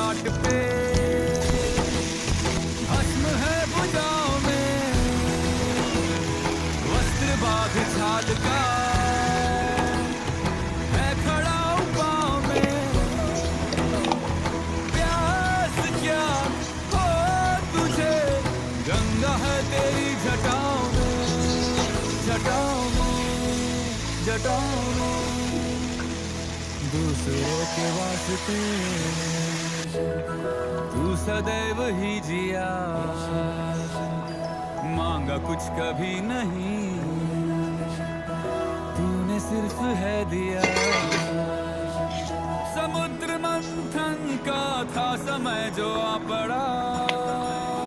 घाट पे भस्म है भुजाओं में, वस्त्र बाघ छाल का है खड़ा पाँव में। प्यास क्या हो तुझे, गंगा है तेरी जटाओं में, जटाओं में, जटाओं में। दूसरों के वास्ते तू सदैव ही जिया, मांगा कुछ कभी नहीं, तूने सिर्फ है दिया। समुद्र मंथन का था समय जो आ पड़ा,